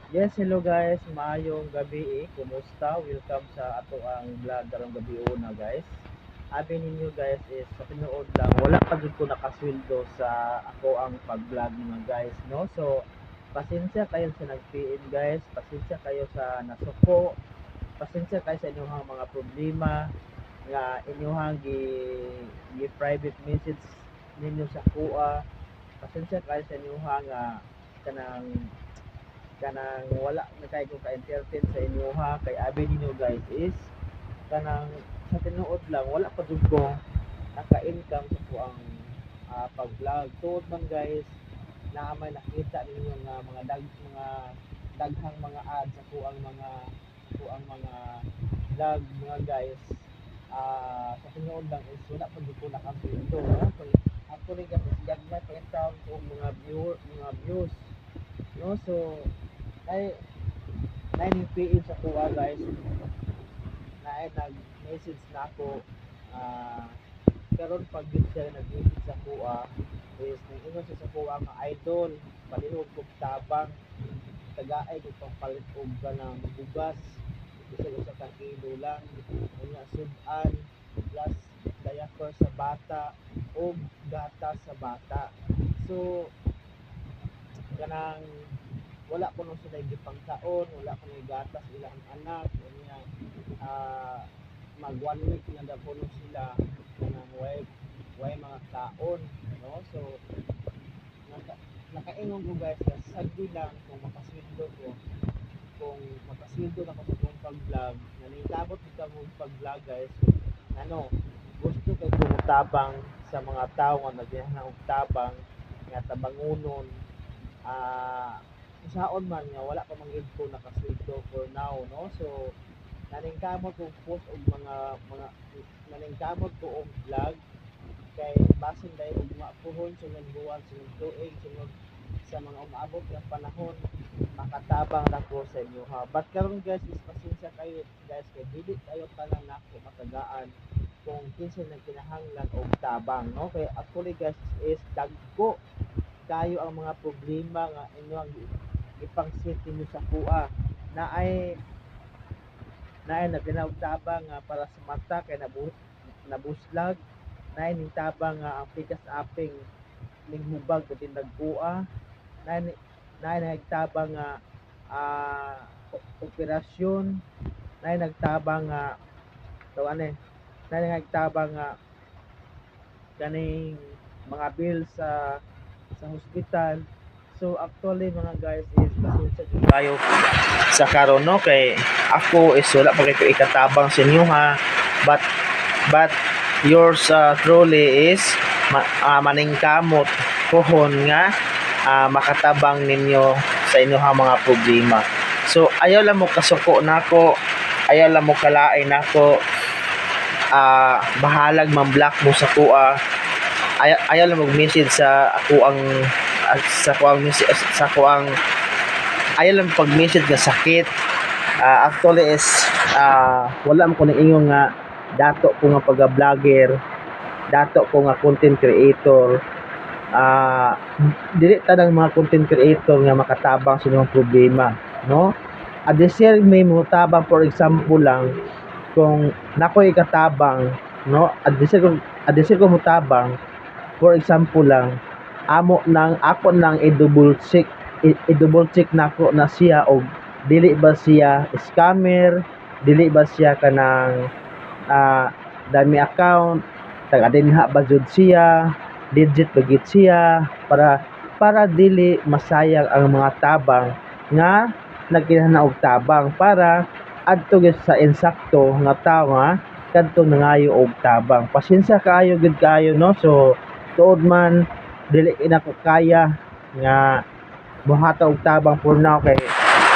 Yes, hello guys. Maayong gabi Kumusta? Welcome sa ato ang vlog karong gabi una guys. Abi ninyo guys is sa tinuod lang wala pa jud ko nakasweldo sa ako ang pag-vlog mga guys, no? So pasensya kayo sa nag-PM guys. Pasensya kayo sa nasuko. Pasensya kayo sa inyong mga problema nga inyong private message ninyo sa kuha. Pasensya kayo sa inyong nga kanang wala na kayo kung ka-entertain sa inyo ha kay abi ninyo guys is kanang sa tinuod lang wala pa jud ko naka-income sa ko ang pag-vlog tuod man guys na may nakita ninyo nga mga daghang mga ads sa ko ang mga vlog mga guys sa tinuod lang is wala pa jud ko nakasweldo no kay actually guys gagmay pa yung taon ko mga views no so ay nine PM sa kuha guys na ay nag-message na ako karon pag yun siya nag-message sa kuha is nag-ingon siya sa kuha nga idol palihog kog tabang tagaay kog pampalit og kanang bugas bisag usa ka kilo lang unya sudan plus diaper sa bata og gatas sa bata so kanang wala ko nung sila gipangkaon wala ko nung gatas ilang anak unya mag 1 week na daw ko nung sila kanang way mga kaon no so nakaingon ko guys na sagdi lang kung makasweldo ko kung makasweldo na ko sa kong pag-vlog naningkabot ko sa mong pag-vlog guys ano gusto kay kumutabang sa mga tao nga nagyahan og tabang nga tabangunon saon man nga wala pa man gid ko nakasweldo for now no so naningkamot ko post og mga naningkamot ko og vlog kay basin dahil og mga puhon sunod buwan sunod tuig sunod sa mga umaabot ng panahon makatabang na ko sa inyo ha but karon guys is pasensya kayo guys kay dili kayo tanan nako matagaan kung kinsa nagkinahanglan og tabang no kay actually guys is dagko kayo ang mga problema nga inyo ang ipang-set niyo sa kuha na ay nagtinawag tabang nga para sa mata kay nabuslag na ay ning tabang nga ang pikas aping ning hubag pati nagkuha na ay nagtabang nga operasyon na ay nagtabang nga tawane na ay nagtabang nga kaning mga bill sa hospital. So actually mga guys is pasensya jud kayo sa karon no kay ako is wala pa kay ikatabang sa inyo ha but yours truly is maningkamot pohon nga makatabang ninyo sa inyong mga problema. So ayaw lang mo kasuko nako, ayaw lang mo kalain nako bahalag man-block mo sa kuha ayaw lang mag-message sa ako ang ayaw lang pag-message nga sakit actually is wala mo ko na ingon nga dato ko nga pag-vlogger dato ko nga content creator dili tanang mga content creator nga makatabang sa inyong problema no adesir may mo tabang for example lang kung nakoy katabang no adesir ko mo tabang for example lang amo nang ako nang i-double check nako na siya og dili ba siya scammer dili ba siya kanang dami account taga-dinha ba jud siya legit ba gid siya para dili masayang ang mga tabang nga nagkinahanglan og tabang para adto gyud sa insakto nga tawo nga kadto nangayo og tabang pasensya kaayo gid kayo no so tuod man dili na ko kaya nga buhata og tabang for now kay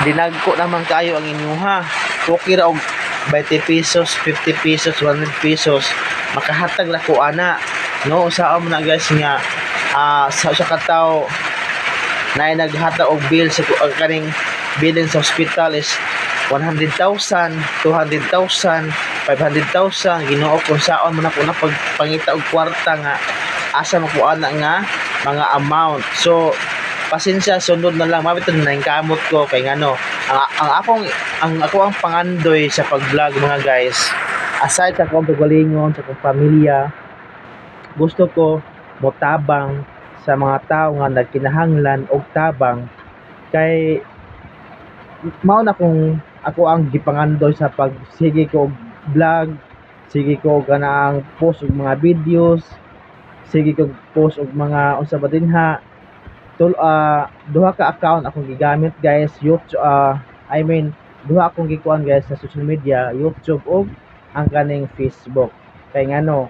dinagko naman kayo ang inyuha okay ra og 20 pesos 50 pesos 100 pesos makahatag la ko ana no usa mo na guys nga sa kataw na naghatag og bill sa kaning billing sa hospital is 100,000 200,000 500,000 Ginoo kung saon man ako na pagpangita og kwarta nga asa makuha na nga mga amount so pasensya sunod na lang mabit na yung kamot ko kay ngano ang ako ang pangandoy sa pag-vlog mga guys, aside sa akong pagalingon sa akong pamilya, gusto ko motabang sa mga tao nga nagkinahanglan og tabang kay mao na kung ako ang gipangandoy sa pagsige ko og vlog, sige ko kanang post og mga videos, sige ko post og mga unsa ba dinha duha ka account akong gigamit guys, YouTube duha akong gikuan guys sa social media, YouTube ug ang kaning Facebook. Kay ngano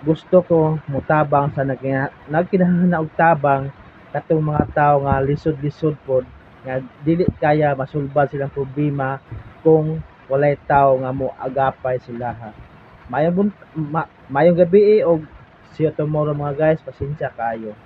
gusto ko mutabang sa nagkinahanglan og tabang katong mga tao nga lisod-lisod pod nga dili kaya masulbad silang problema kung walay tao nga mo agapay sila ha. Mayong gabi og see you tomorrow mga guys, pasensya kayo.